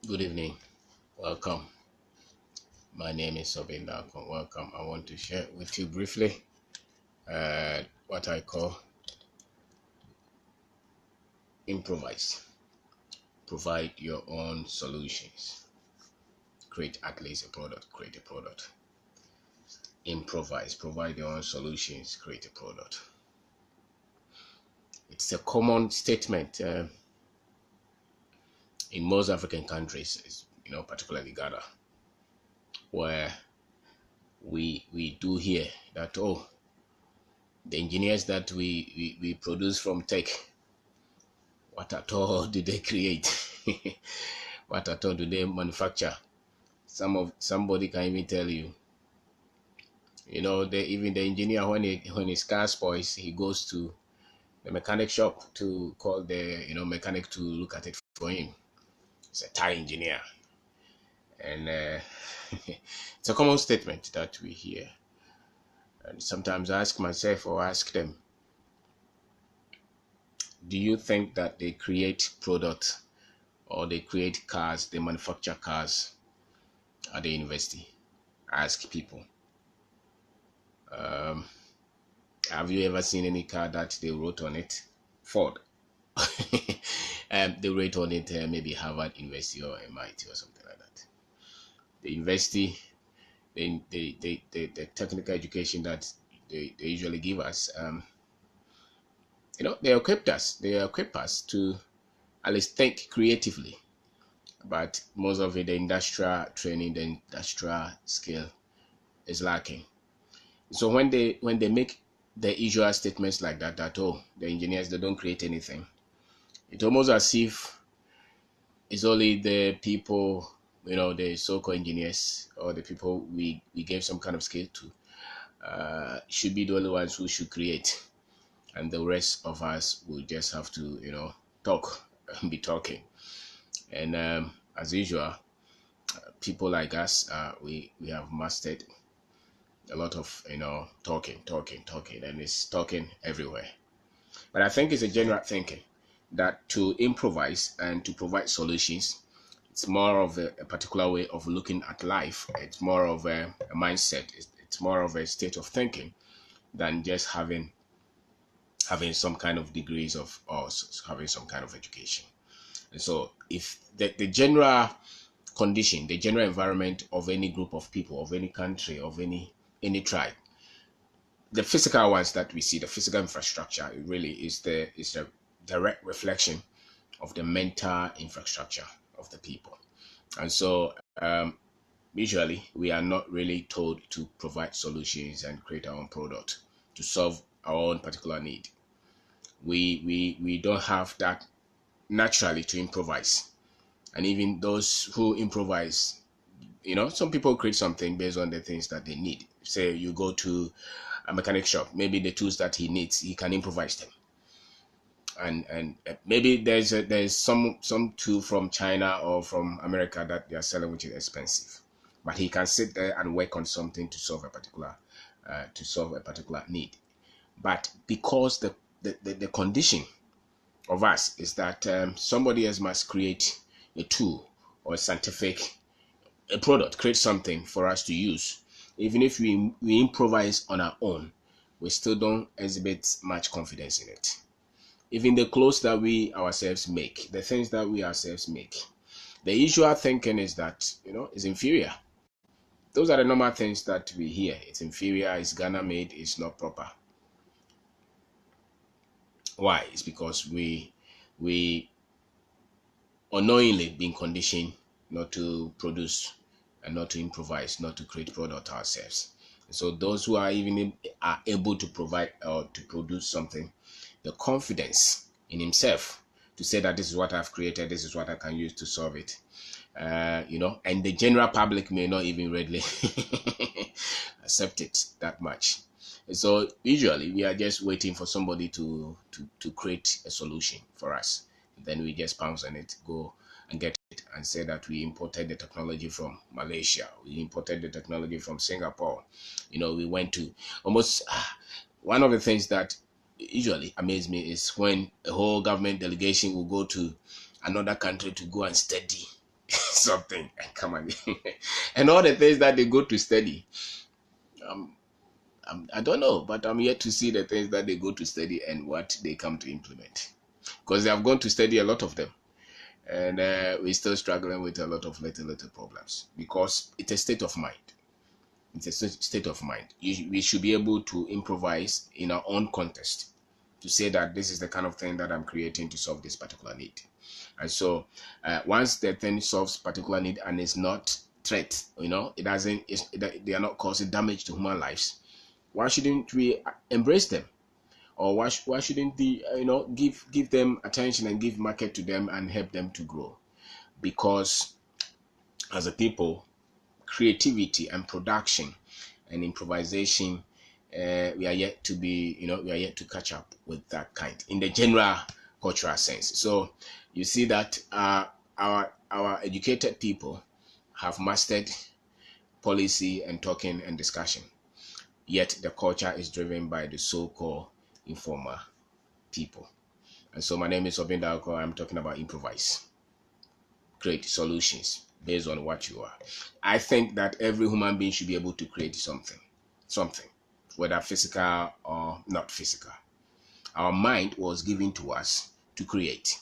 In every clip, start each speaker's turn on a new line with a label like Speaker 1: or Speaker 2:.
Speaker 1: Good evening. Welcome. My name is Kwabena. Welcome. I want to share with you briefly what I call improvise. Provide your own solutions. Create at least a product. Create a product. Improvise. Provide your own solutions. Create a product. It's a common statement in most African countries, particularly Ghana, where we do hear that the engineers that we produce from tech, what at all do they create? What at all do they manufacture? Somebody can even tell you, even the engineer when his car spoils, he goes to the mechanic shop to call the mechanic to look at it for him. It's a tire engineer, and it's a common statement that we hear. And sometimes I ask myself or ask them, do you think that they create products or they create cars, they manufacture cars at the university? I ask people. Have you ever seen any car that they wrote on it? Ford. They wrote on it maybe Harvard University or MIT or something like that. The university, the technical education that they usually give us, they equip us. They equip us to at least think creatively. But most of it, the industrial training, the industrial skill is lacking. So when they make the usual statements like that the engineers, they don't create anything, it's almost as if it's only the people, the so-called engineers or the people we gave some kind of skill to should be the only ones who should create, and the rest of us will just have to talk be talking. And as usual, people like us, we have mastered a lot of talking, and it's talking everywhere. But I think it's a general thinking that to improvise and to provide solutions, it's more of a particular way of looking at life. It's more of a mindset. It's more of a state of thinking than just having some kind of degrees of or having some kind of education. And so if the general condition, the general environment of any group of people, of any country, of any tribe, the physical ones that we see, the physical infrastructure, it really is the direct reflection of the mental infrastructure of the people. And so usually we are not really told to provide solutions and create our own product to solve our own particular need. We don't have that naturally to improvise. And even those who improvise, some people create something based on the things that they need. Say you go to a mechanic shop, maybe the tools that he needs, he can improvise them. And maybe there's some tool from China or from America that they are selling, which is expensive, but he can sit there and work on something to solve a particular need. But because the condition of us is that somebody else must create a tool or a product, create something for us to use. Even if we improvise on our own, we still don't exhibit much confidence in it. Even the clothes that we ourselves make, the things that we ourselves make, the usual thinking is that it's inferior. Those are the normal things that we hear. It's inferior, it's Ghana made, it's not proper. Why? It's because we unknowingly been conditioned not to produce and not to improvise, not to create product ourselves. So those who are able to provide or to produce something, the confidence in himself to say that this is what I've created, this is what I can use to solve it. And the general public may not even readily accept it that much. So usually we are just waiting for somebody to create a solution for us. Then we just pounce on it, go and get it, and say that we imported the technology from Malaysia, we imported the technology from Singapore. We went to almost one of the things that usually amaze me is when a whole government delegation will go to another country to go and study something and come and and all the things that they go to study. Um, I don't know, but I'm yet to see the things that they go to study and what they come to implement, because they have gone to study a lot of them, and we're still struggling with a lot of little problems because it's a state of mind. It's a state of mind. We should be able to improvise in our own context to say that this is the kind of thing that I'm creating to solve this particular need. And so once the thing solves particular need and is not threat, it doesn't, they are not causing damage to human lives, why shouldn't we embrace them? Or why shouldn't the give them attention and give market to them and help them to grow? Because as a people, creativity and production and improvisation, we are yet to be, we are yet to catch up with that kind in the general cultural sense. So you see that our educated people have mastered policy and talking and discussion, yet the culture is driven by the so-called informal people. And so my name is Kwabena. I'm talking about improvise, create solutions based on what you are. I think that every human being should be able to create something, whether physical or not physical. Our mind was given to us to create,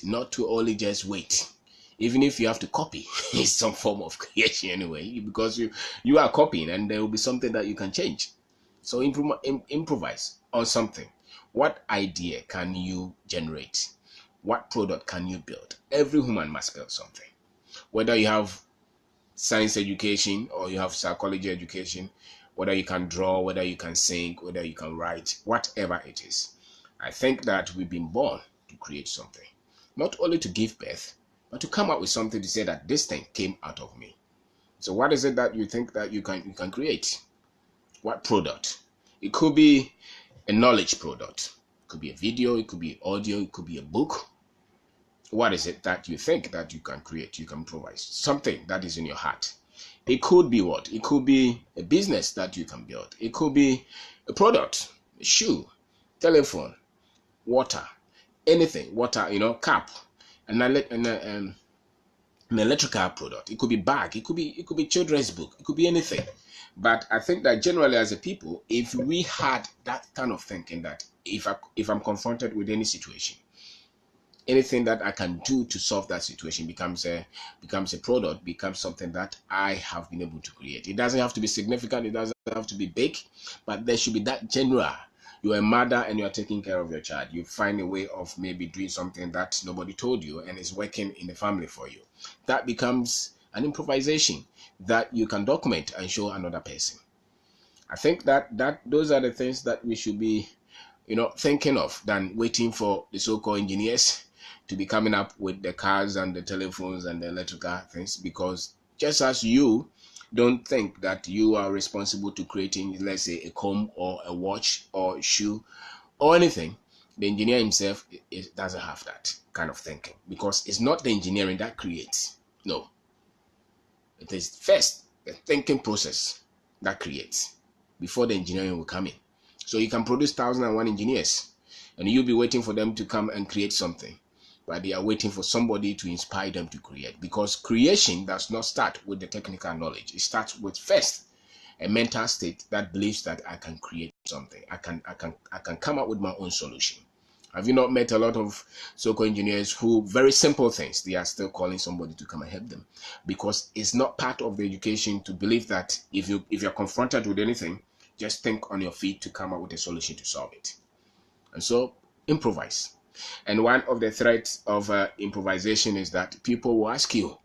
Speaker 1: not to only just wait. Even if you have to copy, it's some form of creation anyway, because you are copying and there will be something that you can change. So improvise on something. What idea can you generate? What product can you build? Every human must build something. Whether you have science education or you have psychology education, whether you can draw, whether you can sing, whether you can write, whatever it is. I think that we've been born to create something. Not only to give birth, but to come up with something to say that this thing came out of me. So what is it that you think that you can create? What product? It could be a knowledge product. It could be a video, it could be audio, it could be a book. What is it that you think that you can create, you can improvise? Something that is in your heart. It could be what? It could be a business that you can build. It could be a product, a shoe, telephone, water, anything, water, cap, an electrical product. It could be bag. It could be children's book. It could be anything. But I think that generally as a people, if we had that kind of thinking that if I'm confronted with any situation, anything that I can do to solve that situation becomes a product, becomes something that I have been able to create. It doesn't have to be significant, it doesn't have to be big, but there should be that general. You're a mother and you're taking care of your child. You find a way of maybe doing something that nobody told you and is working in the family for you. That becomes an improvisation that you can document and show another person. I think that those are the things that we should be thinking of, than waiting for the so-called engineers to be coming up with the cars and the telephones and the electrical things. Because just as you don't think that you are responsible to creating, let's say, a comb or a watch or a shoe or anything, the engineer himself doesn't have that kind of thinking, because it's not the engineering that creates. No, it is first the thinking process that creates before the engineering will come in. So you can produce 1,001 engineers and you'll be waiting for them to come and create something, but they are waiting for somebody to inspire them to create, because creation does not start with the technical knowledge. It starts with first a mental state that believes that I can create something. I can come up with my own solution. Have you not met a lot of so-called engineers who, very simple things, they are still calling somebody to come and help them? Because it's not part of the education to believe that if you're confronted with anything, just think on your feet to come up with a solution to solve it. And so improvise. And one of the threats of improvisation is that people will ask you,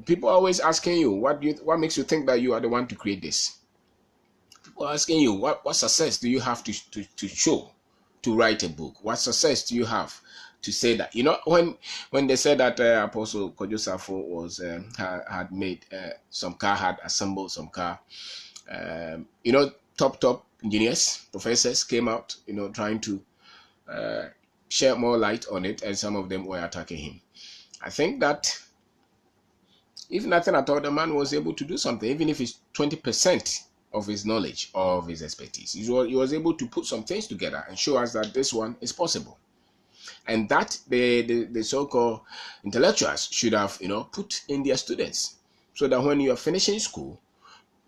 Speaker 1: people are always asking you, what makes you think that you are the one to create this? People are asking you, what success do you have to show to write a book? What success do you have to say that? When they said that Apostle Kojo Safo was had made some car, had assembled some car, top engineers, professors came out, trying to shed more light on it, and some of them were attacking him. I think that if nothing at all, the man was able to do something, even if it's 20% of his knowledge, of his expertise. He was able to put some things together and show us that this one is possible. And that the so-called intellectuals should have, put in their students, so that when you are finishing school,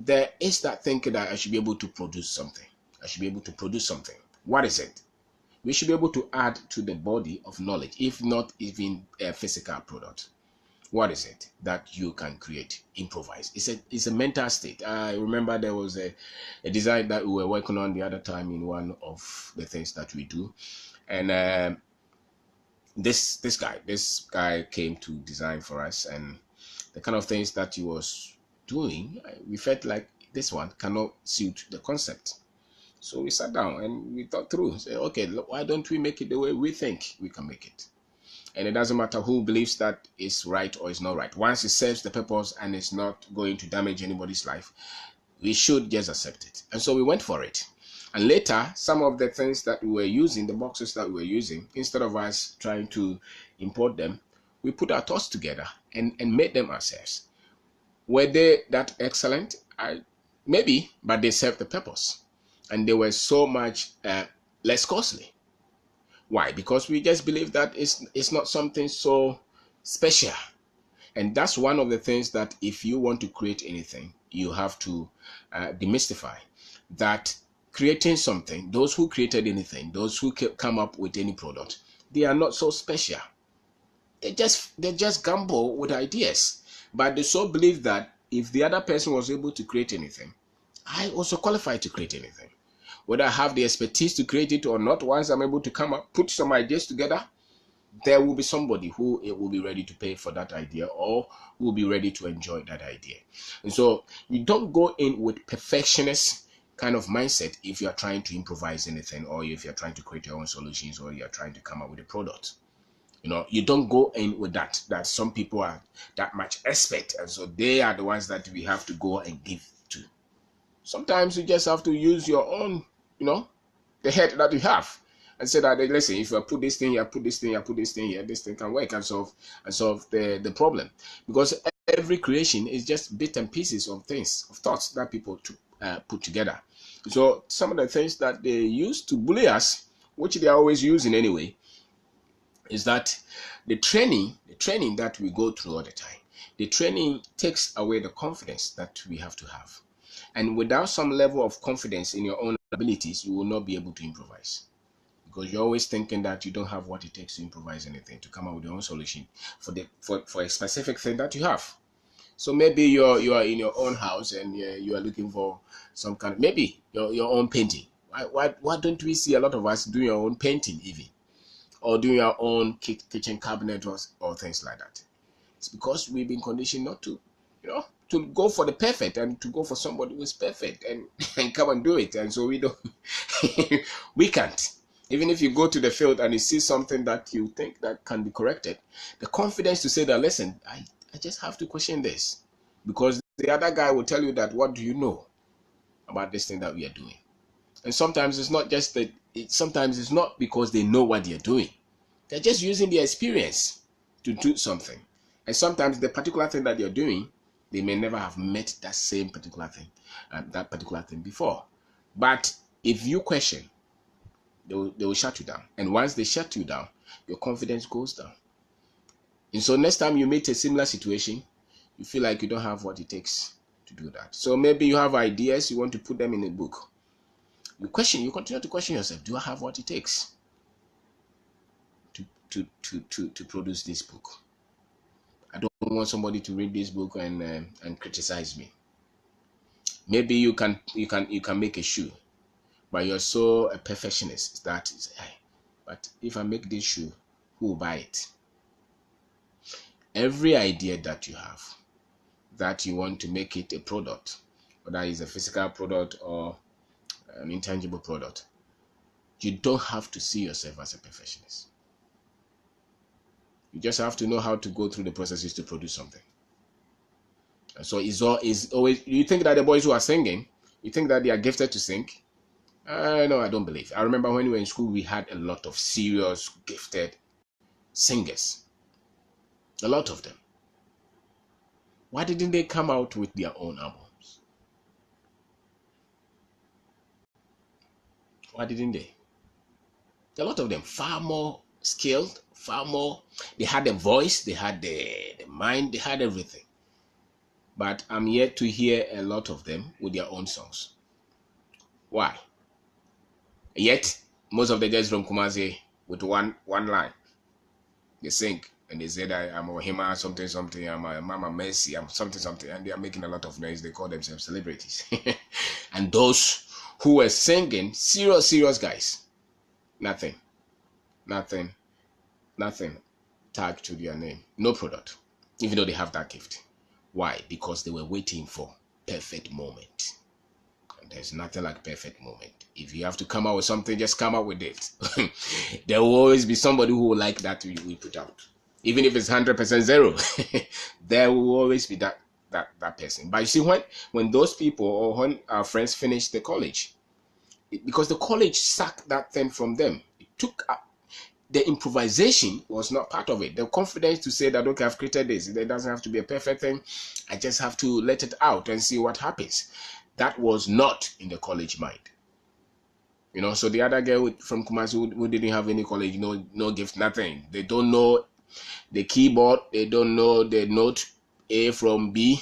Speaker 1: there is that thinking that I should be able to produce something. I should be able to produce something. What is it? We should be able to add to the body of knowledge, if not even a physical product. What is it that you can create? Improvise. It's a mental state. I remember there was a design that we were working on the other time in one of the things that we do, and this guy came to design for us, and the kind of things that he was doing, we felt like this one cannot suit the concept. So we sat down and we thought through. Say, okay, look, why don't we make it the way we think we can make it? And it doesn't matter who believes that it's right or it's not right. Once it serves the purpose and it's not going to damage anybody's life, we should just accept it. And so we went for it. And later, some of the things that we were using, the boxes that we were using, instead of us trying to import them, we put our thoughts together and made them ourselves. Were they that excellent? Maybe, but they served the purpose. And they were so much less costly. Why? Because we just believe that it's not something so special. And that's one of the things that if you want to create anything, you have to demystify that creating something, those who created anything, those who come up with any product, they are not so special. They just gamble with ideas. But they so believe that if the other person was able to create anything, I also qualify to create anything. Whether I have the expertise to create it or not, once I'm able to come up, put some ideas together, there will be somebody who will be ready to pay for that idea, or who will be ready to enjoy that idea. And so you don't go in with perfectionist kind of mindset if you are trying to improvise anything, or if you're trying to create your own solutions, or you're trying to come up with a product. You don't go in with that some people are that much expert, and so they are the ones that we have to go and give to. Sometimes you just have to use your own, the head that you have, and say that, listen, if I put this thing here, put this thing here, put this thing here, this thing can work and solve the problem. Because every creation is just bits and pieces of things, of thoughts that people put together. So some of the things that they use to bully us, which they are always using anyway, is that the training that we go through all the time, the training takes away the confidence that we have to have. And without some level of confidence in your own abilities, you will not be able to improvise. Because you're always thinking that you don't have what it takes to improvise anything, to come up with your own solution for a specific thing that you have. So maybe you are in your own house and you are looking for some kind of, maybe your own painting. Why don't we see a lot of us doing your own painting even? Or doing our own kitchen cabinet or things like that? It's because we've been conditioned not to, to go for the perfect, and to go for somebody who is perfect and come and do it. And so we don't, we can't. Even if you go to the field and you see something that you think that can be corrected, the confidence to say that, listen, I just have to question this, because the other guy will tell you that, what do you know about this thing that we are doing? And sometimes it's not just that, sometimes it's not because they know what they're doing. They're just using their experience to do something. And sometimes the particular thing that they're doing, they may never have met that same particular thing, that particular thing before. But if you question, they will shut you down. And once they shut you down, your confidence goes down. And so next time you meet a similar situation, you feel like you don't have what it takes to do that. So maybe you have ideas, you want to put them in a book. You continue to question yourself, do I have what it takes to produce this book? I don't want somebody to read this book and criticize me. Maybe you can make a shoe, but you're so a perfectionist that but if I make this shoe, who will buy it? Every idea that you have, that you want to make it a product, whether it's a physical product or an intangible product, you don't have to see yourself as a perfectionist. You just have to know how to go through the processes to produce something. And so it's always, you think that the boys who are singing, you think that they are gifted to sing? No, I don't believe. I remember when we were in school, we had a lot of serious, gifted singers. A lot of them. Why didn't they come out with their own albums? Why didn't they? A lot of them, far more skilled, far more. They had the voice, they had the mind, they had everything. But I'm yet to hear a lot of them with their own songs. Why? Yet, most of the guys from Kumasi with one line, they sing and they say that I'm a Hima, something, something, I'm a Mama Messi, I'm something, something, and they are making a lot of noise. They call themselves celebrities. And those who were singing, serious guys, nothing, nothing, nothing tagged to their name, no product, even though they have that gift. Why? Because they were waiting for perfect moment. And there's nothing like perfect moment. If you have to come out with something, just come out with it. There will always be somebody who will like that we put out. Even if it's 100% zero, there will always be that person. But you see, when those people or when our friends finish the college, because the college sucked that thing from them, it took up. The improvisation was not part of it. The confidence to say that, okay, I've created this. It doesn't have to be a perfect thing. I just have to let it out and see what happens. That was not in the college mind. So the other girl from Kumasi who didn't have any college, no gift, nothing. They don't know the keyboard. They don't know the note A from B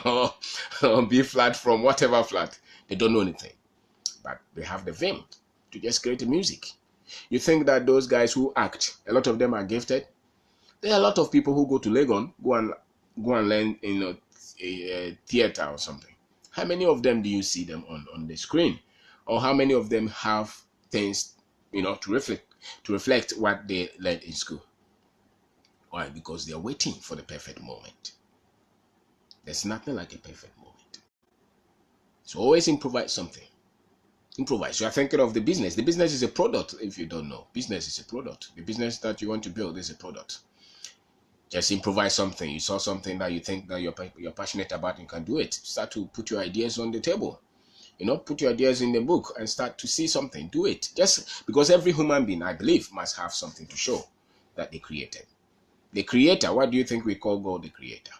Speaker 1: or B flat from whatever flat. They don't know anything. But they have the vim to just create the music. You think that those guys who act, a lot of them are gifted? There are a lot of people who go to Legon, go and learn in a theater or something. How many of them do you see them on the screen? Or how many of them have things, to reflect what they learned in school? Why? Because they are waiting for the perfect moment. There's nothing like a perfect moment. So always improvise something. Improvise. You are thinking of the business. The business is a product. If you don't know, business is a product. The business that you want to build is a product. Just improvise something. You saw something that you think that you're passionate about, you can do it. Start to put your ideas on the table. Put your ideas in the book and start to see something. Do it. Just because every human being, I believe, must have something to show that they created. The creator, what do you think we call God the creator?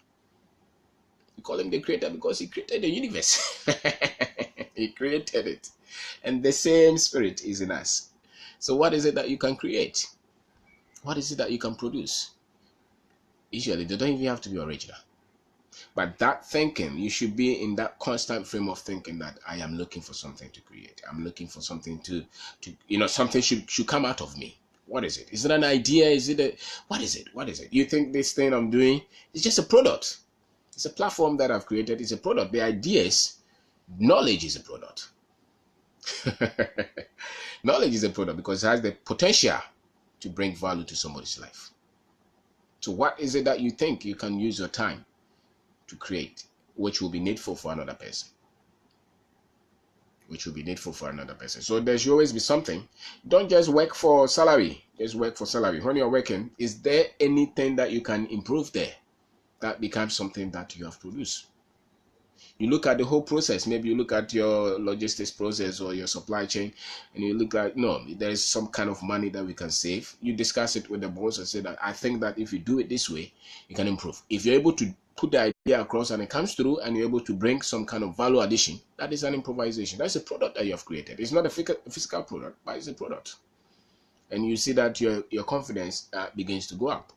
Speaker 1: We call him the creator because he created the universe. He created it. And the same spirit is in us. So what is it that you can create? What is it that you can produce? Usually, they don't even have to be original. But that thinking, you should be in that constant frame of thinking that I am looking for something to create. I'm looking for something to something should come out of me. What is it? Is it an idea? What is it? What is it? You think this thing I'm doing is just a product? It's a platform that I've created. It's a product. The ideas, knowledge is a product. Knowledge is a product because it has the potential to bring value to somebody's life. So what is it that you think you can use your time to create, which will be needful for another person? So there should always be something. Don't just work for salary. Just work for salary. When you're working, is there anything that you can improve there? That becomes something that you have produced. You look at the whole process. Maybe you look at your logistics process or your supply chain, and you look at, no, there is some kind of money that we can save. You discuss it with the boss and say that I think that if you do it this way, you can improve. If you're able to put the idea across and it comes through and you're able to bring some kind of value addition, that is an improvisation. That's a product that you have created. It's not a physical product, but it's a product. And you see that your confidence begins to go up.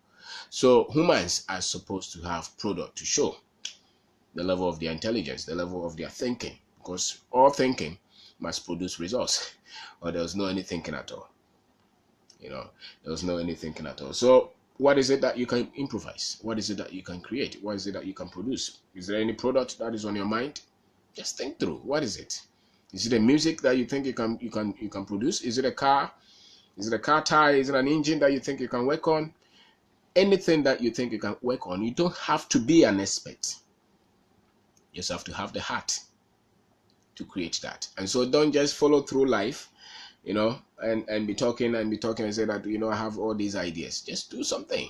Speaker 1: So humans are supposed to have product to show the level of their intelligence, the level of their thinking, because all thinking must produce results, or there's no any thinking at all. There's no any thinking at all. So what is it that you can improvise? What is it that you can create? What is it that you can produce? Is there any product that is on your mind? Just think through. What is it? Is it a music that you think you can produce? Is it a car? Is it a car tire? Is it an engine that you think you can work on? Anything that you think you can work on. You don't have to be an expert. You just have to have the heart to create that. And so don't just follow through life, and be talking and say that, I have all these ideas. Just do something.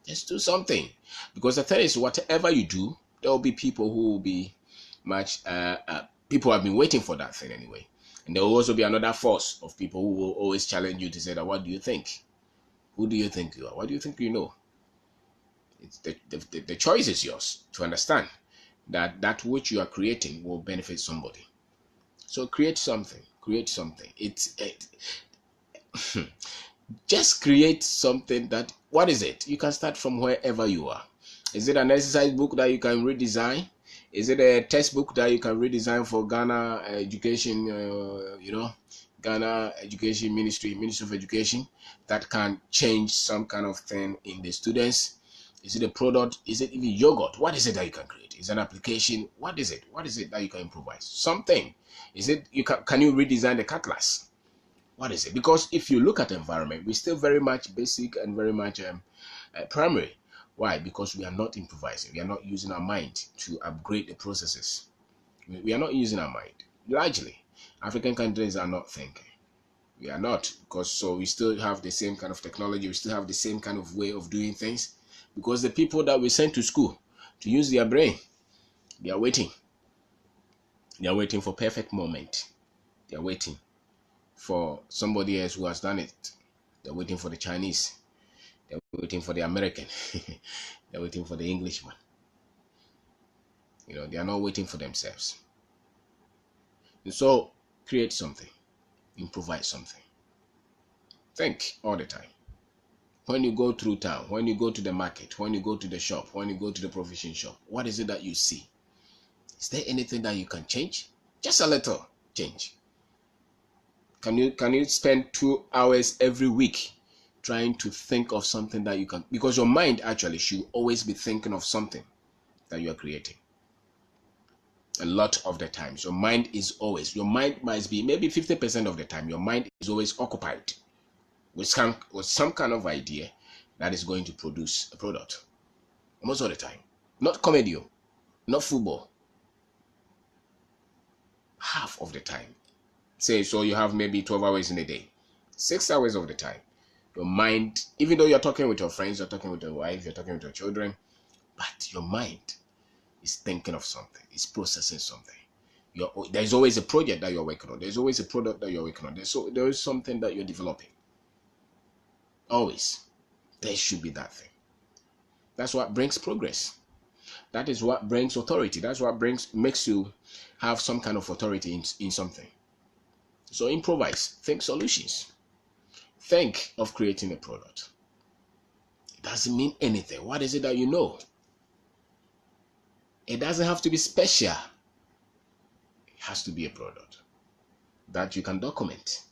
Speaker 1: Just do something. Because the thing is, whatever you do, there will be people who will be much, people have been waiting for that thing anyway. And there will also be another force of people who will always challenge you to say that, what do you think? Who do you think you are? What do you think you know? It's the choice is yours to understand that which you are creating will benefit somebody. So create something. Just create something that, what is it? You can start from wherever you are. Is it an exercise book that you can redesign? Is it a textbook that you can redesign for Ghana education, Ghana education ministry of education, that can change some kind of thing in the students? Is it a product? Is it even yogurt? What is it that you can create? Is it an application? What is it? What is it that you can improvise? Something. Is it, can you redesign the cutlass? What is it? Because if you look at the environment, we're still very much basic and very much primary. Why? Because we are not improvising. We are not using our mind to upgrade the processes. We are not using our mind. Largely, African countries are not thinking. We are not, because so we still have the same kind of technology. We still have the same kind of way of doing things. Because the people that we sent to school to use their brain, they are waiting. They are waiting for perfect moment. They are waiting for somebody else who has done it. They're waiting for the Chinese. They're waiting for the American. They're waiting for the Englishman. They are not waiting for themselves. And so create something, improvise something. Think all the time. When you go through town, when you go to the market, when you go to the shop, when you go to the provision shop, what is it that you see? Is there anything that you can change? Just a little change. Can you spend 2 hours every week trying to think of something that you can, because your mind actually should always be thinking of something that you are creating. A lot of the times your mind must be, maybe 50% of the time your mind is always occupied with some kind of idea that is going to produce a product. Most of the time. Not comedy, not football. Half of the time. Say, so you have maybe 12 hours in a day. 6 hours of the time, your mind, even though you're talking with your friends, you're talking with your wife, you're talking with your children, but your mind is thinking of something, it's processing something. There's always a project that you're working on. There's always a product that you're working on. There is something that you're developing. Always. There should be that thing. That's what brings progress. That is what brings authority. That's what makes you have some kind of authority in something. So improvise. Think solutions. Think of creating a product. It doesn't mean anything. What is it that you know? It doesn't have to be special. It has to be a product that you can document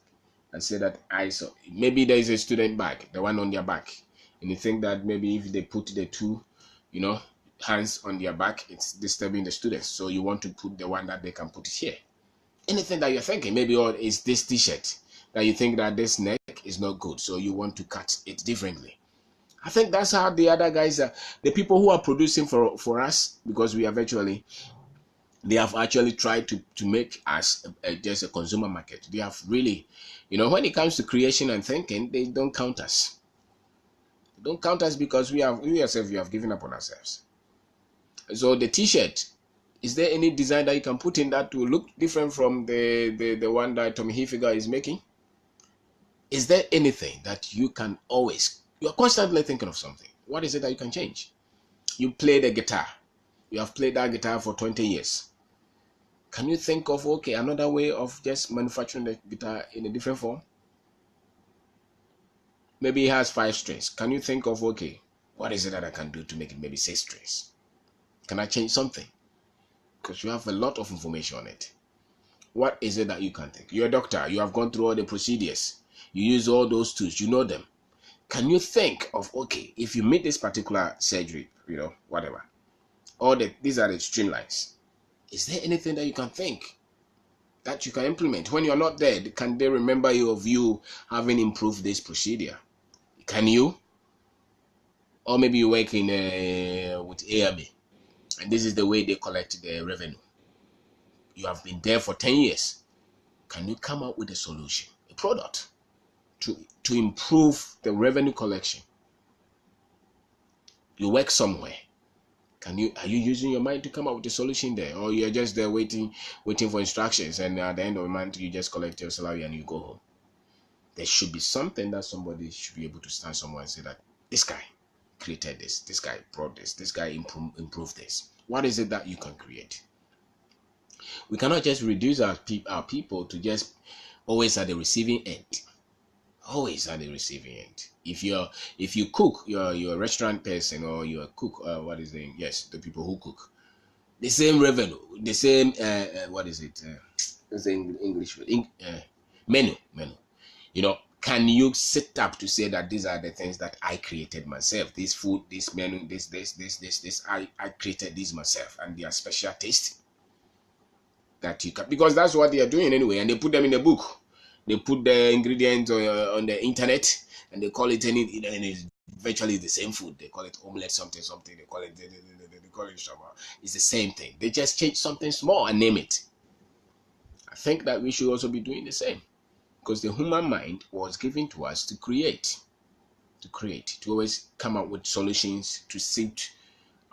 Speaker 1: and say that I saw. Maybe there is a student bag, the one on their back, and you think that maybe if they put the two, hands on their back, it's disturbing the students. So you want to put the one that they can put it here. Anything that you're thinking, maybe it's this t-shirt that you think that this neck is not good, so you want to cut it differently. I think that's how the other guys are, the people who are producing for us, because they have actually tried to make us just a consumer market. They have really, when it comes to creation and thinking, they don't count us. They don't count us because we have given up on ourselves. So the t-shirt, is there any design that you can put in that will look different from the one that Tommy Hilfiger is making? Is there anything that you are constantly thinking of something? What is it that you can change? You play the guitar. You have played that guitar for 20 years. Can you think of, another way of just manufacturing the guitar in a different form? Maybe it has 5 strings. Can you think of, what is it that I can do to make it maybe 6 strings? Can I change something? Because you have a lot of information on it. What is it that you can think? You're a doctor. You have gone through all the procedures. You use all those tools. You know them. Can you think of, if you meet this particular surgery, whatever, these are the streamlines. Is there anything that you can think that you can implement? When you're not there, can they remember you having improved this procedure? Can you? Or maybe you work with AMA, and this is the way they collect the revenue. You have been there for 10 years. Can you come up with a solution, a product to improve the revenue collection? You work somewhere. Are you using your mind to come up with a solution there, or you're just there waiting for instructions, and at the end of the month you just collect your salary and you go home? There should be something that somebody should be able to stand somewhere and say that this guy created this guy brought this guy improved this. What is it that you can create? We cannot just reduce our people to just always at the receiving end. Always at the receiving end. If you cook, you're a restaurant person, or you're a cook, what is the, yes, the people who cook, the same revenue, the same what is it? What's the English word? Menu. You know, can you sit up to say that these are the things that I created myself? This food, this menu, this. I created these myself, and they are special taste that you can, because that's what they are doing anyway, and they put them in the book. They put the ingredients on the internet, and they call it any, and it's virtually the same food. They call it omelette something something. They call it they call it shawarma. It's the same thing. They just change something small and name it. I think that we should also be doing the same, because the human mind was given to us to create, to always come up with solutions to suit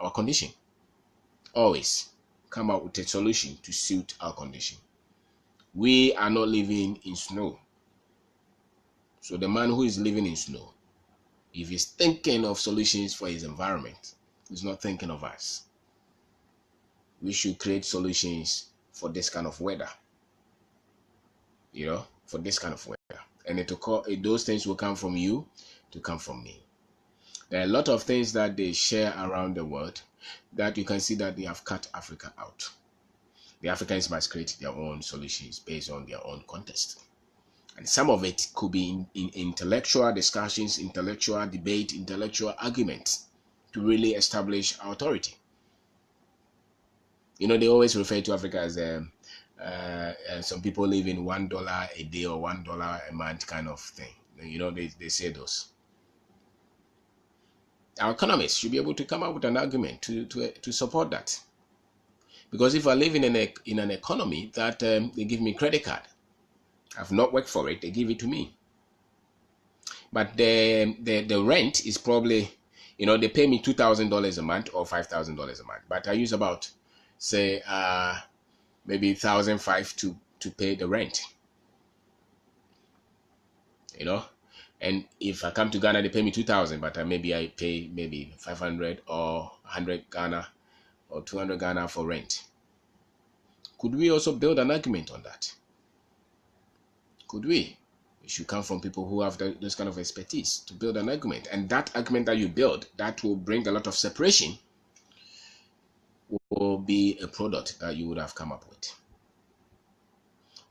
Speaker 1: our condition. Always come up with a solution to suit our condition. We are not living in snow. So the man who is living in snow, if he's thinking of solutions for his environment, he's not thinking of us. We should create solutions for this kind of weather. For this kind of weather. And those things will come from you to come from me. There are a lot of things that they share around the world that you can see that they have cut Africa out. The Africans must create their own solutions based on their own context. And some of it could be in intellectual discussions, intellectual debate, intellectual arguments to really establish authority. They always refer to Africa as some people live in $1 a day or $1 a month kind of thing. They say those. Our economists should be able to come up with an argument to support that. Because if I live in an economy that they give me credit card, I've not worked for it, they give it to me. But the rent is probably, they pay me $2,000 a month or $5,000 a month. But I use about, say, maybe $1,500 to pay the rent. And if I come to Ghana, they pay me 2,000, but maybe I pay maybe 500 or 100 Ghana or 200 Ghana for rent. Could we also build an argument on that? Could we? It should come from people who have those kind of expertise to build an argument. And that argument that you build, that will bring a lot of separation, will be a product that you would have come up with.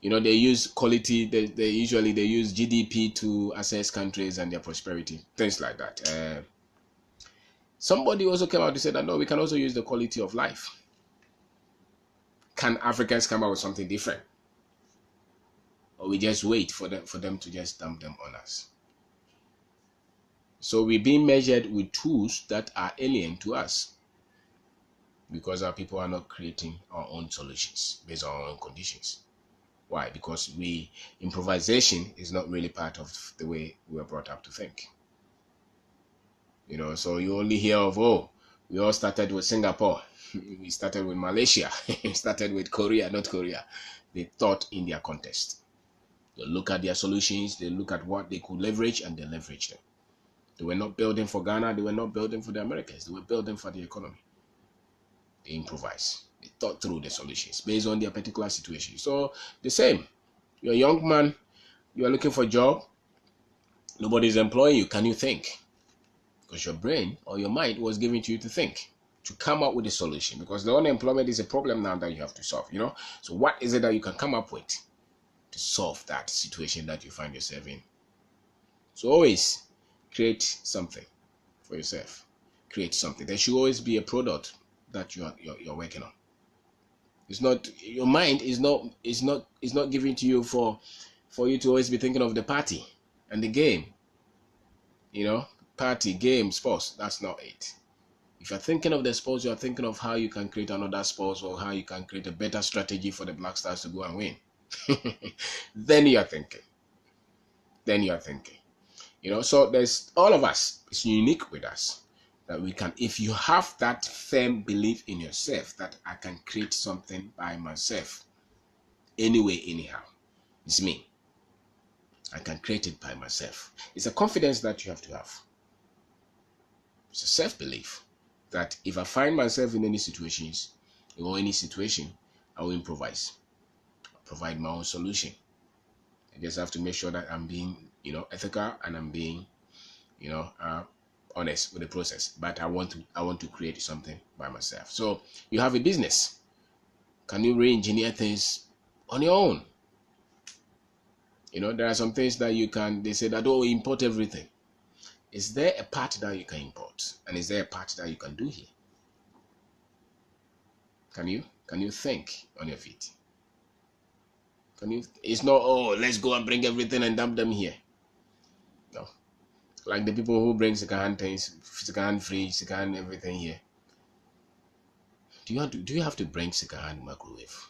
Speaker 1: They use quality, they usually use GDP to assess countries and their prosperity, things like that. Somebody also came out to say that, no, we can also use the quality of life. Can Africans come out with something different? Or we just wait for them to just dump them on us? So we're being measured with tools that are alien to us, because our people are not creating our own solutions based on our own conditions. Why? Because improvisation is not really part of the way we were brought up to think. So you only hear of, we all started with Singapore, we started with Malaysia, we started with Korea, North Korea. They thought in their context. They look at their solutions, they look at what they could leverage, and they leverage them. They were not building for Ghana, they were not building for the Americans, they were building for the economy. They improvise. They thought through the solutions based on their particular situation. So the same, you're a young man, you are looking for a job, nobody's employing you. Can you think? Because your brain or your mind was given to you to think, to come up with a solution. Because the unemployment is a problem now that you have to solve. So what is it that you can come up with to solve that situation that you find yourself in? So always create something for yourself. Create something. There should always be a product that you're working on. It's not, your mind is not given to you for you to always be thinking of the party and the game. Party, game, sports. That's not it. If you're thinking of the sports, you're thinking of how you can create another sports, or how you can create a better strategy for the Black Stars to go and win. Then you're thinking. So there's all of us. It's unique with us that we can, if you have that firm belief in yourself that I can create something by myself, anyway, anyhow, it's me. I can create it by myself. It's a confidence that you have to have. It's a self-belief that if I find myself in any situations or any situation, I will improvise. I'll provide my own solution. I just have to make sure that I'm being ethical, and I'm being, honest with the process. But I want to create something by myself. So you have a business. Can you re-engineer things on your own? There are some things that they say that, oh, import everything. Is there a part that you can import? And is there a part that you can do here? Can you think on your feet? It's not, oh, let's go and bring everything and dump them here. No. Like the people who bring second-hand things, second-hand fridge, second-hand everything here. Do you have to bring second-hand microwave?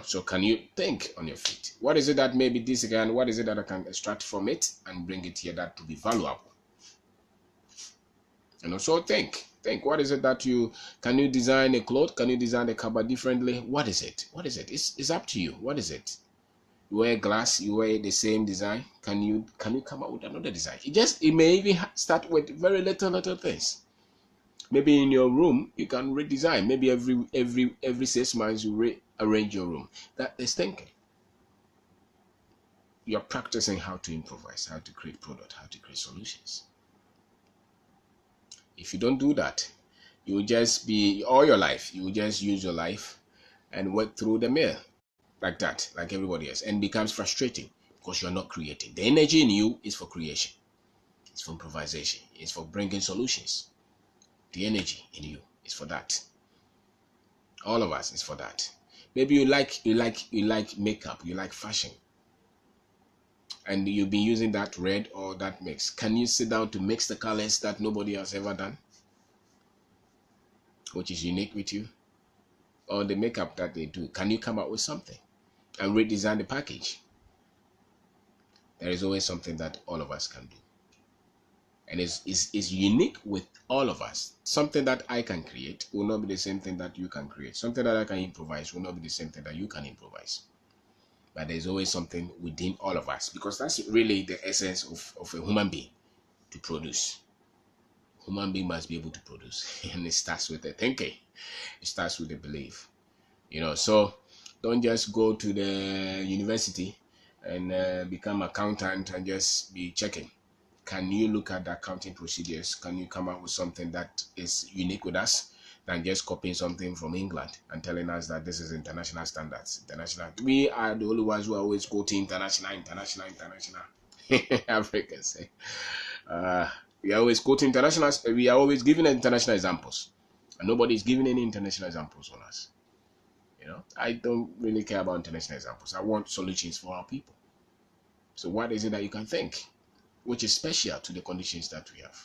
Speaker 1: So can you think on your feet? What is it that maybe this again, what is it that I can extract from it and bring it here that to be valuable? So think, what is it that can you design a cloth? Can you design a cupboard differently? What is it? It's up to you. What is it? You wear glass, you wear the same design. Can you come up with another design? It may even start with very little things. Maybe in your room you can redesign. Maybe every 6 months you rearrange your room. That is thinking. You're practicing how to improvise, how to create product, how to create solutions. If you don't do that, you will just be all your life. You will just use your life and work through the mill like that, like everybody else, and it becomes frustrating because you're not creating. The energy in you is for creation. It's for improvisation. It's for bringing solutions. The energy in you is for that. All of us is for that. Maybe you like makeup, you like fashion, and you've been using that red or that mix. Can you sit down to mix the colors that nobody has ever done, which is unique with you? Or the makeup that they do, can you come up with something and redesign the package? There is always something that all of us can do, and is unique with all of us. Something that I can create will not be the same thing that you can create. Something that I can improvise will not be the same thing that you can improvise. But there's always something within all of us, because that's really the essence of a human being, to produce. Human being must be able to produce, and it starts with the thinking. It starts with the belief. So don't just go to the university and become accountant and just be checking. Can you look at the accounting procedures? Can you come up with something that is unique with us than just copying something from England and telling us that this is international standards? We are the only ones who are always quoting international. Africans say. We are always quoting international. We are always giving international examples, and nobody is giving any international examples on us. I don't really care about international examples. I want solutions for our people. So what is it that you can think, which is special to the conditions that we have?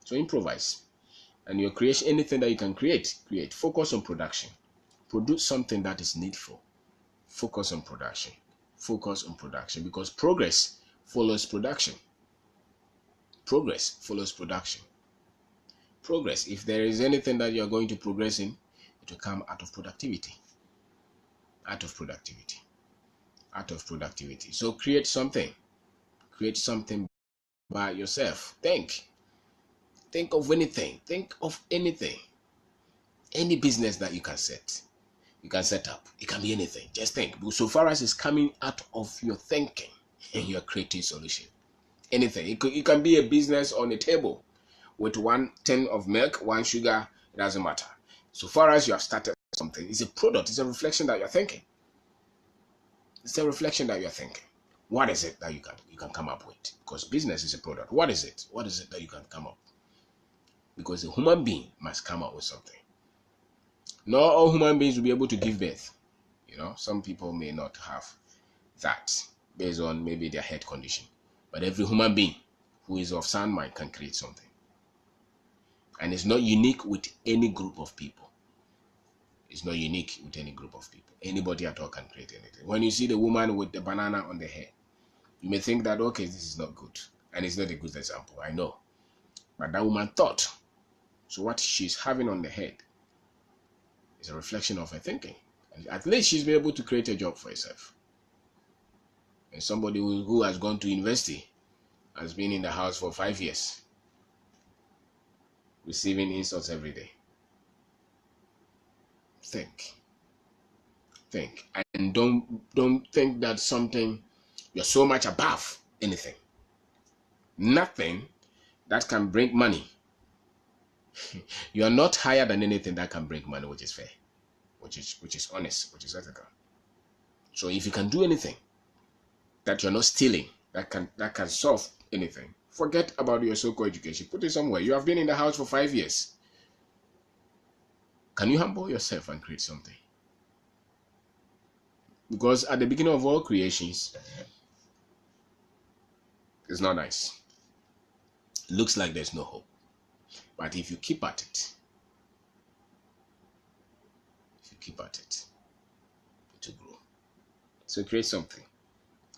Speaker 1: So improvise. And your creation, anything that you can create. Focus on production. Produce something that is needful. Focus on production. Because progress follows production. Progress follows production. Progress, if there is anything that you are going to progress in, it will come out of productivity. So create something by yourself. Think of anything. Any business that you can set up. It can be anything. Just think. So far as it's coming out of your thinking, and you're creating solution. Anything. It can be a business on a table with 1 tin of milk, 1 sugar. It doesn't matter. So far as you have started something, it's a product. It's a reflection that you're thinking. What is it that you can come up with? Because business is a product. What is it? What is it that you can come up? Because a human being must come up with something. Not all human beings will be able to give birth. Some people may not have that based on maybe their health condition. But every human being who is of sound mind can create something. And it's not unique with any group of people. Anybody at all can create anything. When you see the woman with the banana on the hair, you may think that, okay, this is not good. And it's not a good example, I know. But that woman thought. So what she's having on the head is a reflection of her thinking. And at least she's been able to create a job for herself. And somebody who has gone to university has been in the house for 5 years, receiving insults every day. Think. And And don't think that something you're so much above anything. Nothing that can bring money. You are not higher than anything that can bring money, which is fair, which is honest, which is ethical. So if you can do anything that you're not stealing, that can solve anything, forget about your so-called education. Put it somewhere. You have been in the house for 5 years. Can you humble yourself and create something? Because at the beginning of all creations, it's not nice. It looks like there's no hope. But if you keep at it, it will grow. So create something.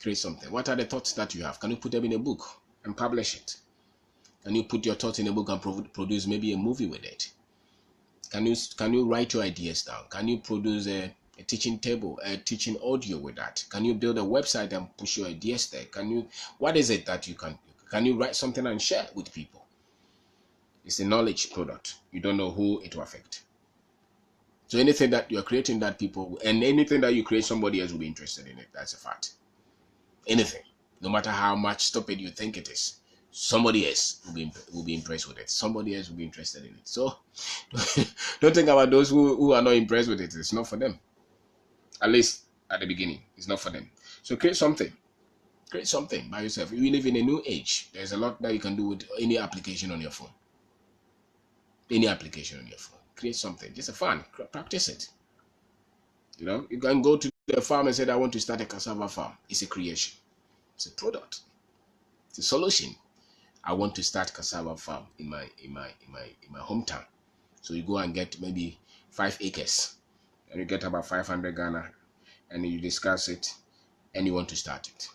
Speaker 1: Create something. What are the thoughts that you have? Can you put them in a book and publish it? Can you put your thoughts in a book and produce maybe a movie with it? Can you write your ideas down? Can you produce a teaching table, a teaching audio with that? Can you build a website and push your ideas there? What is it that you can you write something and share with people? It's a knowledge product. You don't know who it will affect. So anything that you're creating that people, and anything that you create, somebody else will be interested in it. That's a fact. Anything, no matter how much stupid you think it is, somebody else will be impressed with it. Somebody else will be interested in it. So don't think about those who are not impressed with it. It's not for them. At least at the beginning, it's not for them. So create something. Create something by yourself. We live in a new age. There's a lot that you can do with any application on your phone. Any application on your phone. Create something. Just a fun. Practice it. You can go to the farm and say, I want to start a cassava farm. It's a creation. It's a product. It's a solution. I want to start cassava farm in my hometown. So you go and get maybe 5 acres, and you get about 500 Ghana, and you discuss it, and you want to start it.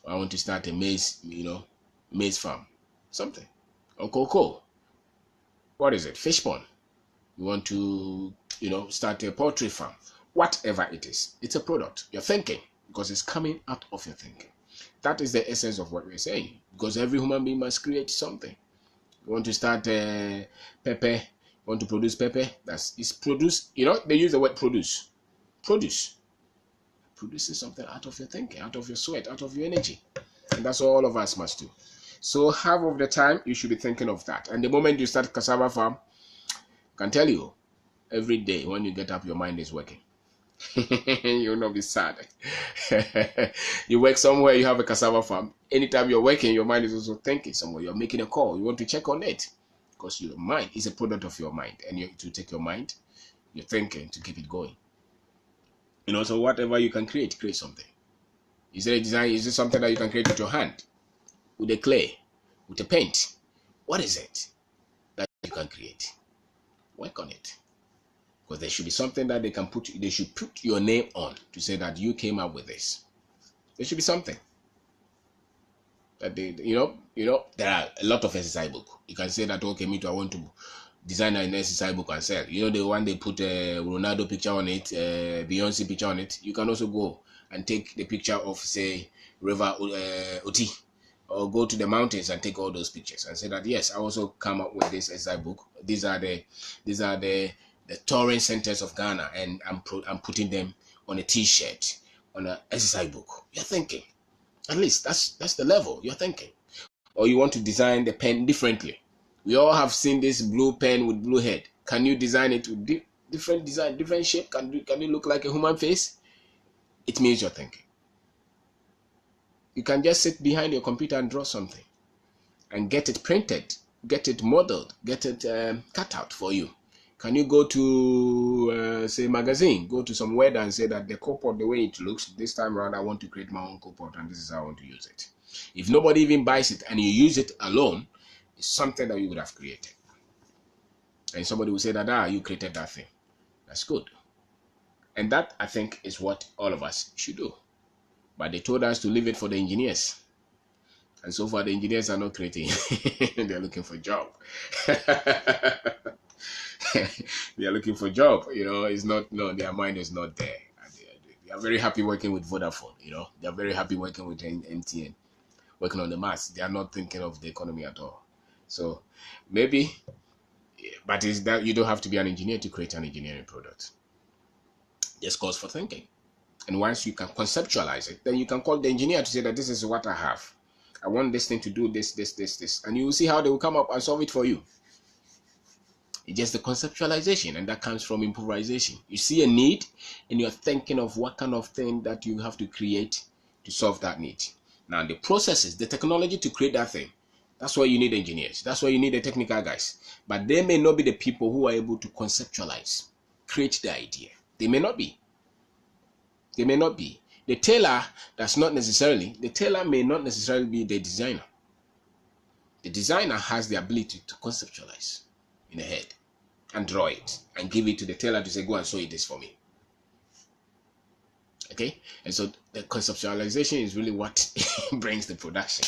Speaker 1: I want to start a maize farm, something, or cocoa. What is it? Fish pond. You want to, start a poultry farm. Whatever it is, it's a product. You're thinking because it's coming out of your thinking. That is the essence of what we're saying. Because every human being must create something. You want to start pepper. You want to produce pepper. It's produce. They use the word produce. Produce. Producing something out of your thinking, out of your sweat, out of your energy. And that's what all of us must do. So half of the time, you should be thinking of that. And the moment you start cassava farm, I can tell you, every day when you get up, your mind is working. You will not be sad. You work somewhere, you have a cassava farm. Anytime you're working, your mind is also thinking somewhere. You're making a call. You want to check on it. Because your mind is a product of your mind. And you have to take your mind, your thinking, to keep it going. So whatever you can create something. Is it a design? Is it something that you can create with your hand? With a clay? With a paint? What is it that you can create? Work on it. Because there should be something that they should put your name on to say that you came up with this. There should be something. That there are a lot of exercise books. You can say that, okay, me too, I want to design an exercise book and sell. The one they put a Ronaldo picture on it, Beyonce picture on it. You can also go and take the picture of, say, River Oti, or go to the mountains and take all those pictures and say that, yes, I also come up with this exercise book. These are the touring centers of Ghana, and I'm putting them on a T-shirt, on an exercise book. You're thinking. At least that's the level you're thinking. Or you want to design the pen differently. We all have seen this blue pen with blue head. Can you design it with different design, different shape? Can you look like a human face? It means you're thinking. You can just sit behind your computer and draw something and get it printed, get it modeled, get it cut out for you. Can you go to, say, magazine, go to some word and say that the coupon, the way it looks, this time around I want to create my own coupon and this is how I want to use it. If nobody even buys it and you use it alone, it's something that you would have created. And somebody will say that, you created that thing. That's good. And that, I think, is what all of us should do. But they told us to leave it for the engineers. And so far, the engineers are not creating. They're looking for a job. They are looking for a job. It's not, no, their mind is not there. They are very happy working with Vodafone. They are very happy working with MTN, working on the mass. They are not thinking of the economy at all. So maybe, but is that you don't have to be an engineer to create an engineering product. Just calls for thinking. And once you can conceptualize it, then you can call the engineer to say that this is what I have. I want this thing to do this, this, this, this. And you will see how they will come up and solve it for you. It's just the conceptualization, and that comes from improvisation. You see a need, and you're thinking of what kind of thing that you have to create to solve that need. Now, the processes, the technology to create that thing, that's why you need engineers. That's why you need the technical guys. But they may not be the people who are able to conceptualize, create the idea. They may not be. They may not be. The tailor may not necessarily be the designer. The designer has the ability to conceptualize in the head and draw it and give it to the tailor to say, go and sew it this for me. Okay? And so the conceptualization is really what brings the production.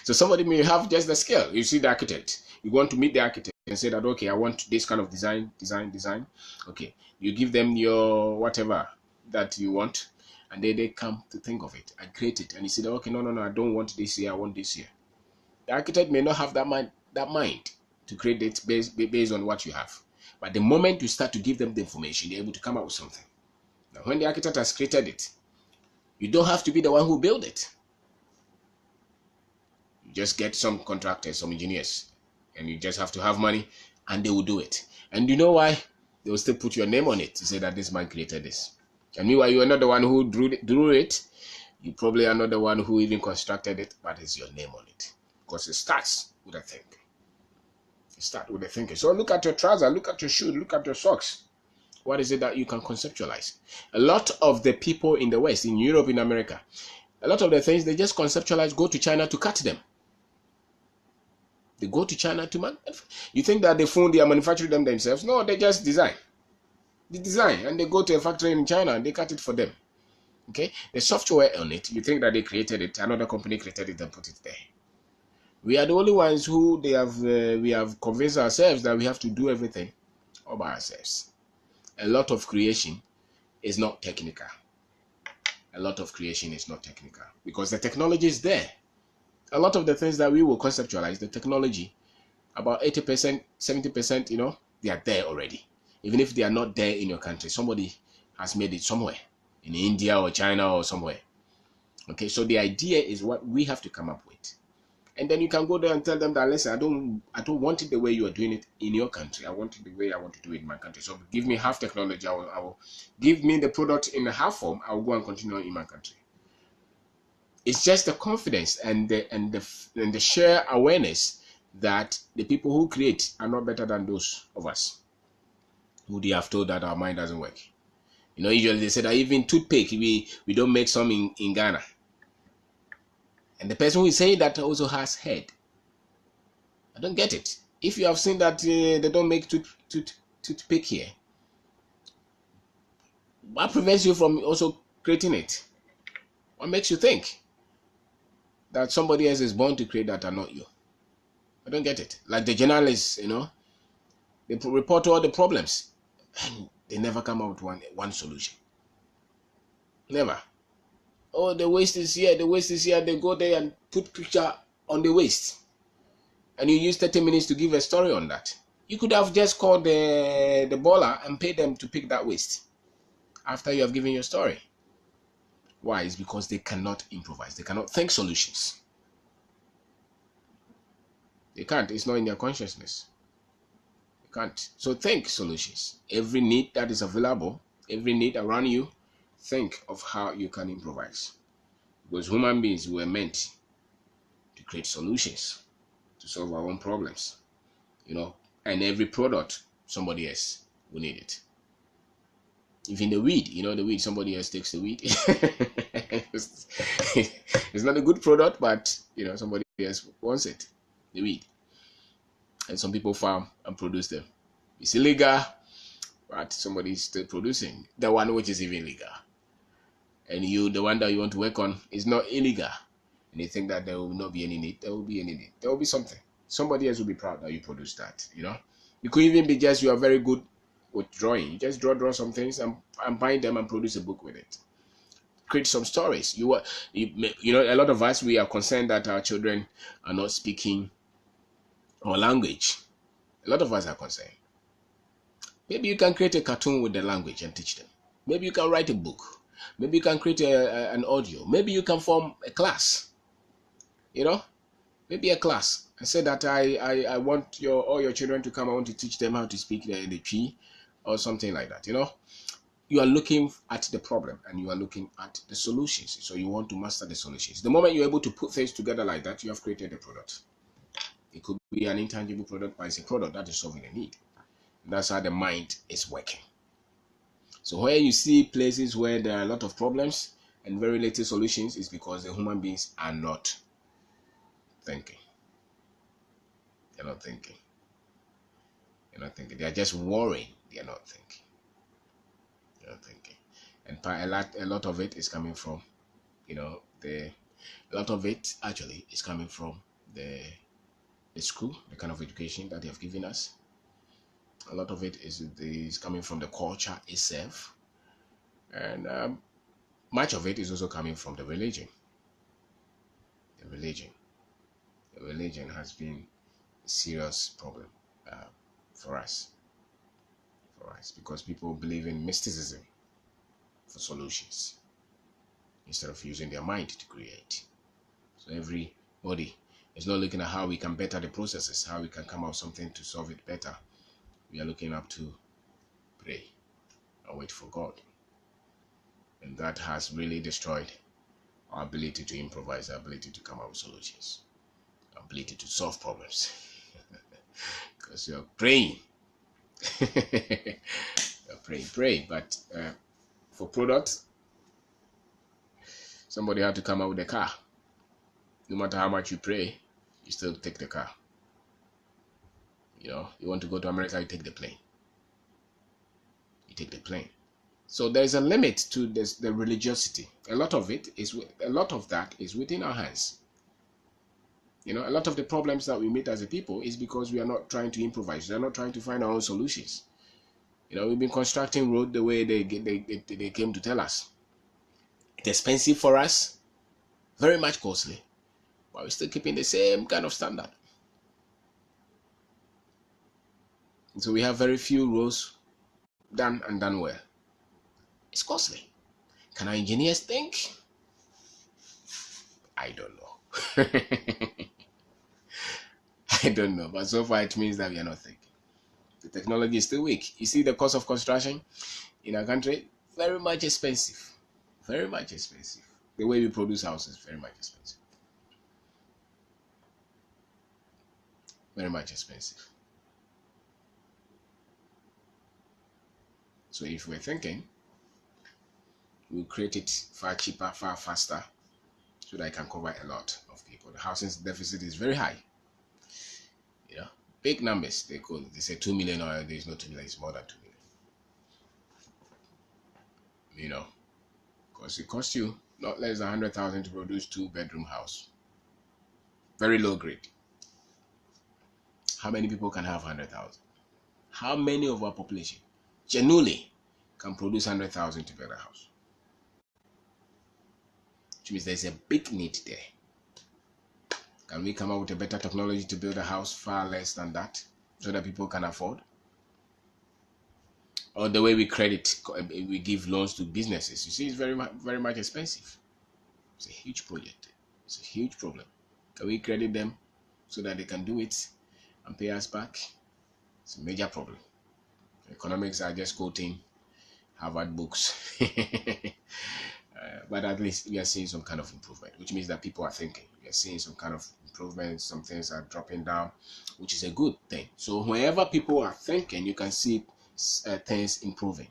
Speaker 1: So somebody may have just the skill. You see the architect. You want to meet the architect and say that, okay, I want this kind of design. Okay. You give them your whatever that you want, and they come to think of it and create it. And you say, okay, no, I don't want this here, I want this here. The architect may not have that mind to create it based on what you have. But the moment you start to give them the information, they're able to come up with something. Now, when the architect has created it, you don't have to be the one who built it. You just get some contractors, some engineers, and you just have to have money, and they will do it. And you know why? They will still put your name on it to say that this man created this. And meanwhile, you are not the one who drew it. You probably are not the one who even constructed it, but it's your name on it. Because it starts with a thinking. It starts with a thinking. So look at your trouser, look at your shoe, look at your socks. What is it that you can conceptualize? A lot of the people in the West, in Europe, in America, a lot of the things they just conceptualize, go to China to cut them. They go to China to manufacture. You think that they are manufacturing them themselves? No, they just design. They design and they go to a factory in China and they cut it for them. Okay? The software on it, you think that they created it, another company created it and put it there. We are the only ones who we have convinced ourselves that we have to do everything all by ourselves. A lot of creation is not technical. A lot of creation is not technical because the technology is there. A lot of the things that we will conceptualize, the technology, about 80%, 70%, they are there already. Even if they are not there in your country, somebody has made it somewhere, in India or China or somewhere. Okay, so the idea is what we have to come up with. And then you can go there and tell them that, listen, I don't want it the way you are doing it in your country. I want it the way I want to do it in my country. So give me half technology. I will give me the product in a half form. I will go and continue in my country. It's just the confidence and the sheer awareness that the people who create are not better than those of us who they have told that our mind doesn't work. Usually they say that even toothpick, we don't make some in Ghana. And the person who is saying that also has head. I don't get it. If you have seen that they don't make toothpick here, what prevents you from also creating it? What makes you think that somebody else is born to create that and not you? I don't get it. Like the journalists, they report all the problems and they never come out with one solution. Never. Oh, the waste is here, they go there and put picture on the waste. And you use 30 minutes to give a story on that. You could have just called the baller and paid them to pick that waste after you have given your story. Why? It's because they cannot improvise. They cannot think solutions. They can't. It's not in their consciousness. They can't. So think solutions. Every need that is available, every need around you, think of how you can improvise. Because human beings were meant to create solutions to solve our own problems. And every product, somebody else will need it. Even the weed, the weed, somebody else takes the weed. It's not a good product, but somebody else wants it, the weed. And some people farm and produce them. It's illegal, but somebody is still producing the one which is even legal. And the one that you want to work on is not illegal. And you think that there will not be any need. There will be any need. There will be something. Somebody else will be proud that you produced that, You could even be you are very good with drawing. You just draw some things and bind them and produce a book with it. Create some stories. A lot of us, we are concerned that our children are not speaking our language. A lot of us are concerned. Maybe you can create a cartoon with the language and teach them. Maybe you can write a book. Maybe you can create an audio. Maybe you can form a class. You know, maybe a class. I said that I want all your children to come. I want to teach them how to speak the tree or something like that. You know, you are looking at the problem and you are looking at the solutions. So you want to master the solutions. The moment you're able to put things together like that, you have created a product. It could be an intangible product, but it's a product that is solving a need. That's how the mind is working. So where you see places where there are a lot of problems and very little solutions is because the human beings are not thinking. They're not thinking. They're not thinking. They are just worrying. They are not thinking. They're not thinking. And a lot of it is coming from, a lot of it actually is coming from the school, the kind of education that they have given us. A lot of it is coming from the culture itself, and much of it is also coming from the religion. The religion has been a serious problem for us, because people believe in mysticism for solutions instead of using their mind to create. So everybody is not looking at how we can better the processes, how we can come up with something to solve it better. We are looking up to pray and wait for God. And that has really destroyed our ability to improvise, our ability to come up with solutions, our ability to solve problems. Because you're praying. You're praying. But for products, somebody had to come out with a car. No matter how much you pray, you still take the car. You want to go to America, you take the plane. So there's a limit to the religiosity. A lot of that is within our hands. A lot of the problems that we meet as a people is because we are not trying to improvise. We are not trying to find our own solutions. We've been constructing road the way they came to tell us. It's expensive for us, very much costly, but we're still keeping the same kind of standard. And so we have very few roads done well. It's costly. Can our engineers think? I don't know. I don't know, but so far it means that we are not thinking. The technology is still weak. You see the cost of construction in our country, very much expensive. Very much expensive. The way we produce houses, very much expensive. Very much expensive. So if we're thinking, we'll create it far cheaper, far faster, so that I can cover a lot of people. The housing deficit is very high. Big numbers. They say 2 million, or there's no 2 million, it's more than 2 million. Because it costs you not less than 100,000 to produce 2-bedroom house. Very low grade. How many people can have 100,000? How many of our population genuinely can produce 100,000 to build a house? Which means there's a big need there. Can we come up with a better technology to build a house far less than that, so that people can afford? Or the way we give loans to businesses, you see, it's very much expensive. It's a huge project. It's a huge problem. Can we credit them so that they can do it and pay us back? It's a major problem. Economics are just quoting Harvard books. But at least we are seeing some kind of improvement, which means that people are thinking. We are seeing some kind of improvement. Some things are dropping down, which is a good thing. So whenever people are thinking, you can see things improving,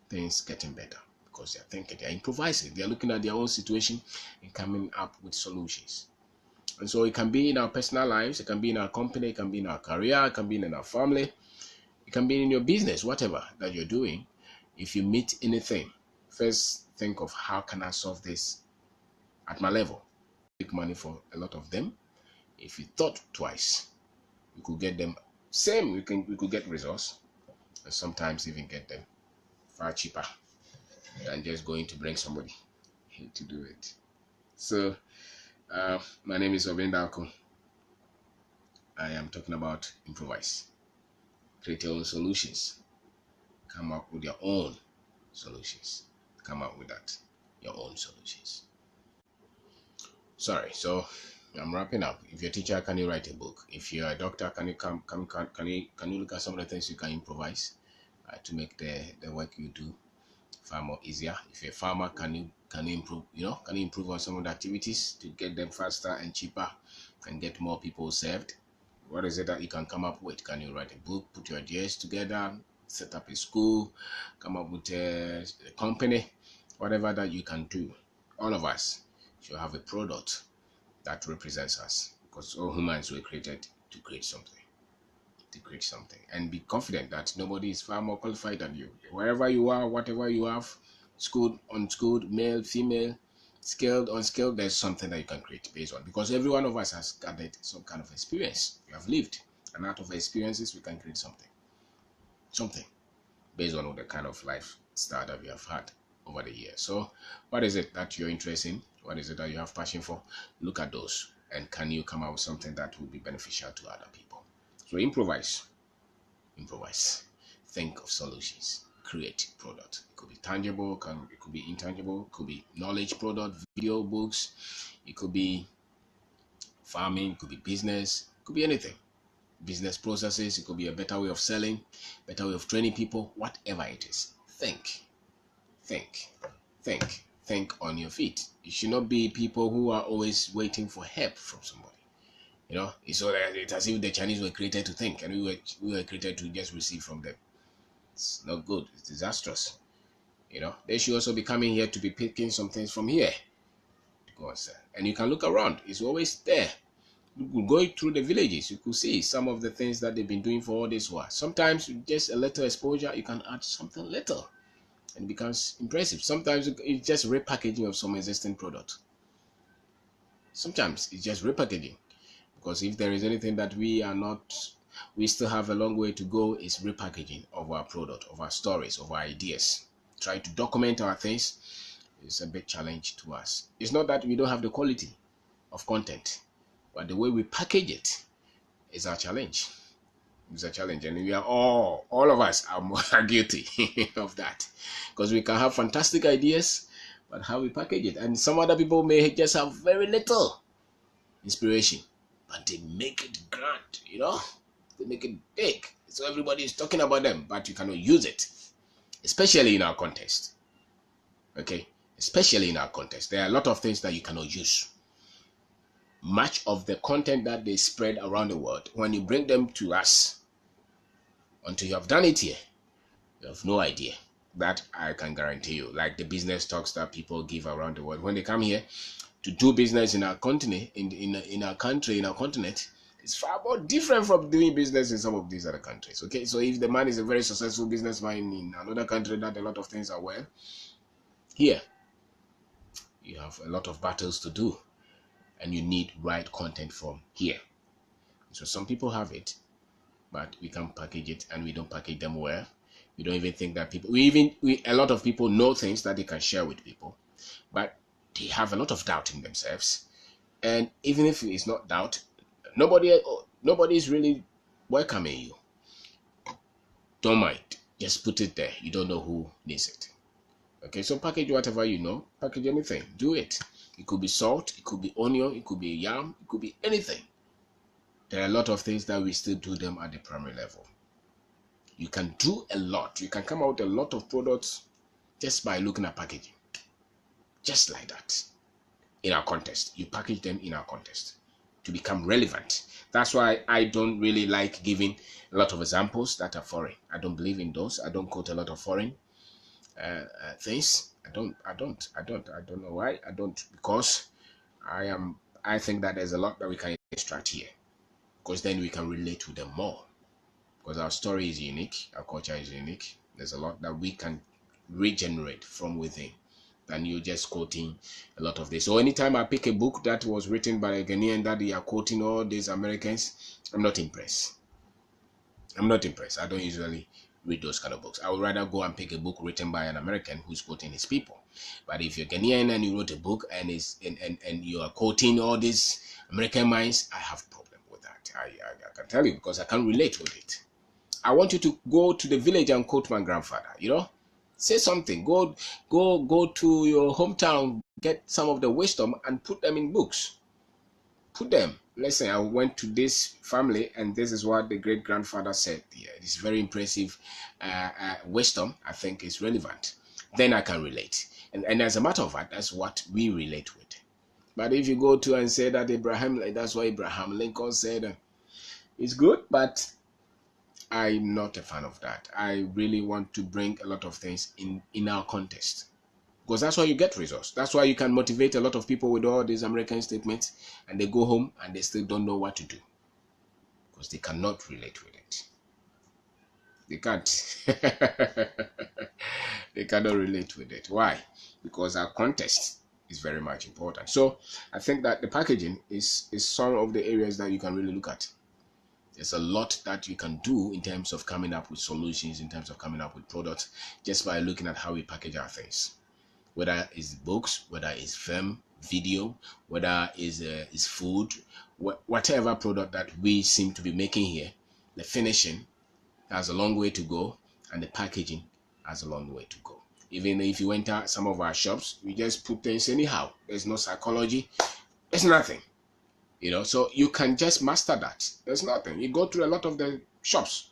Speaker 1: things getting better, because they're thinking, they're improvising, they're looking at their own situation and coming up with solutions. And so it can be in our personal lives, it can be in our company, it can be in our career, it can be in our family, it can be in your business, whatever that you're doing. If you meet anything, first think of, how can I solve this at my level? Make money for a lot of them. If you thought twice, you could get them we could get results, and sometimes even get them far cheaper than just going to bring somebody to do it. So my name is Kwabena. I am talking about improvise. Create your own solutions. Come up with your own solutions. Come up with that, your own solutions. Sorry, so I'm wrapping up. If you're a teacher, can you write a book? If you're a doctor, can you can you look at some of the things you can improvise to make the work you do far more easier? If you're a farmer, can you improve? Can you improve on some of the activities to get them faster and cheaper and get more people served? What is it that you can come up with? Can you write a book, put your ideas together, set up a school, come up with a company, whatever that you can do? All of us should have a product that represents us, because all humans were created to create something, and be confident that nobody is far more qualified than you. Wherever you are, whatever you have, schooled, unschooled, male, female, skilled, unskilled, there's something that you can create based on, because every one of us has gathered some kind of experience. We have lived, and out of experiences we can create something based on the kind of lifestyle that we have had over the years. So what is it that you're interested in? What is it that you have passion for? Look at those, and can you come up with something that will be beneficial to other people? So improvise, think of solutions, create product. It could be tangible, it could be intangible, it could be knowledge product, video, books, it could be farming, it could be business, it could be anything. Business processes, it could be a better way of selling, better way of training people, whatever it is. Think on your feet. You should not be people who are always waiting for help from somebody. It's so that it's as if the Chinese were created to think, and we were created to just receive from them. It's not good. It's disastrous. They should also be coming here to be picking some things from here to go and sell. And you can look around. It's always there. You could go through the villages. You could see some of the things that they've been doing for all this while. Sometimes with just a little exposure, you can add something little, and it becomes impressive. Sometimes it's just repackaging of some existing product. Sometimes it's just repackaging, because if there is anything that we still have a long way to go, is repackaging of our product, of our stories, of our ideas. Trying to document our things is a big challenge to us. It's not that we don't have the quality of content, but the way we package it is our challenge. It's a challenge, and we are all of us are guilty of that, because we can have fantastic ideas, but how we package it. And some other people may just have very little inspiration, but they make it grand, they make it big, so everybody is talking about them, but you cannot use it, especially in our context. Okay, especially in our context, there are a lot of things that you cannot use. Much of the content that they spread around the world, when you bring them to us, until you have done it here, you have no idea. That I can guarantee you. Like the business talks that people give around the world, when they come here to do business in our continent, in our country, in our continent, it's far more different from doing business in some of these other countries. Okay, so if the man is a very successful businessman in another country that a lot of things are well, here you have a lot of battles to do, and you need right content from here. So some people have it, but we can package it, and we don't package them well. We don't even think that people, a lot of people know things that they can share with people, but they have a lot of doubt in themselves. And even if it's not doubt, nobody is really welcoming you. Don't mind, just put it there. You don't know who needs it. Okay, so package whatever you know, package anything, do it. It could be salt, it could be onion, it could be yam, it could be anything. There are a lot of things that we still do them at the primary level. You can do a lot. You can come out with a lot of products just by looking at packaging. Just like that. In our context. You package them in our context to become relevant. That's why I don't really like giving a lot of examples that are foreign. I don't believe in those. I don't quote a lot of foreign things. I don't know why. I don't, because I think that there's a lot that we can extract here, because then we can relate to them more, because our story is unique, our culture is unique. There's a lot that we can regenerate from within than you just quoting a lot of this. So anytime I pick a book that was written by a Ghanaian that they are quoting all these Americans, I'm not impressed. I don't usually read those kind of books. I would rather go and pick a book written by an American who's quoting his people. But if you're Ghanaian and you wrote a book and you are quoting all these American minds, I have a problem with that. I can tell you, because I can't relate with it. I want you to go to the village and quote my grandfather, Say something. Go to your hometown, get some of the wisdom and put them in books. Put them. Listen, I went to this family and this is what the great grandfather said. Yeah, it's very impressive wisdom. I think is relevant. Then I can relate. And as a matter of fact, that's what we relate with. But if you go to and say that that's what Abraham Lincoln said, it's good, but I'm not a fan of that. I really want to bring a lot of things in our context. Because that's why you get results. That's why you can motivate a lot of people with all these American statements and they go home and they still don't know what to do. Because they cannot relate with it. They can't. They cannot relate with it. Why? Because our context is very much important. So I think that the packaging is some of the areas that you can really look at. There's a lot that you can do in terms of coming up with solutions, in terms of coming up with products, just by looking at how we package our things. Whether it's books, whether it's film, video, whether it's food, whatever product that we seem to be making here, the finishing has a long way to go, and the packaging has a long way to go. Even if you enter some of our shops, we just put things anyhow. There's no psychology. There's nothing. So you can just master that. There's nothing. You go through a lot of the shops.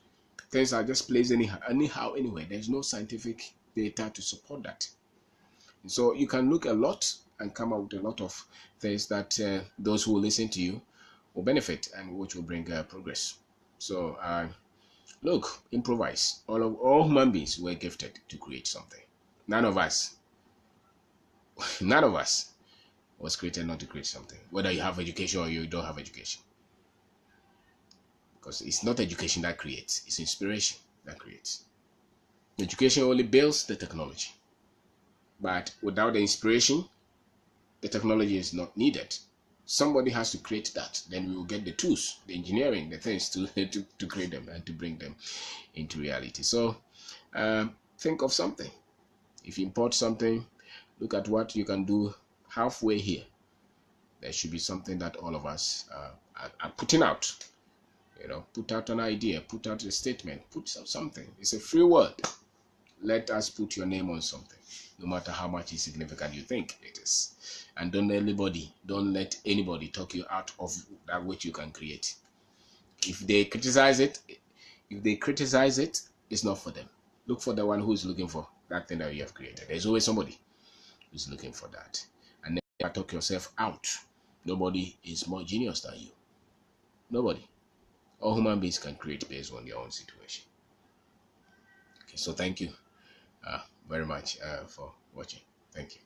Speaker 1: Things are just placed anyhow, anyway. There's no scientific data to support that. So you can look a lot and come up with a lot of things that those who will listen to you will benefit and which will bring progress. So look, improvise. All human beings were gifted to create something. None of us was created not to create something. Whether you have education or you don't have education. Because it's not education that creates, it's inspiration that creates. Education only builds the technology. But without the inspiration, the technology is not needed. Somebody has to create that. Then we will get the tools, the engineering, the things to create them and to bring them into reality. So think of something. If you import something, look at what you can do halfway here. There should be something that all of us are putting out. Put out an idea, put out a statement, put something. It's a free world. Let us put your name on something, no matter how much insignificant you think it is. And don't let anybody talk you out of that which you can create. If they criticize it, it's not for them. Look for the one who is looking for that thing that you have created. There's always somebody who's looking for that. And never talk yourself out. Nobody is more genius than you. Nobody. All human beings can create based on their own situation. Okay, so thank you very much for watching. Thank you.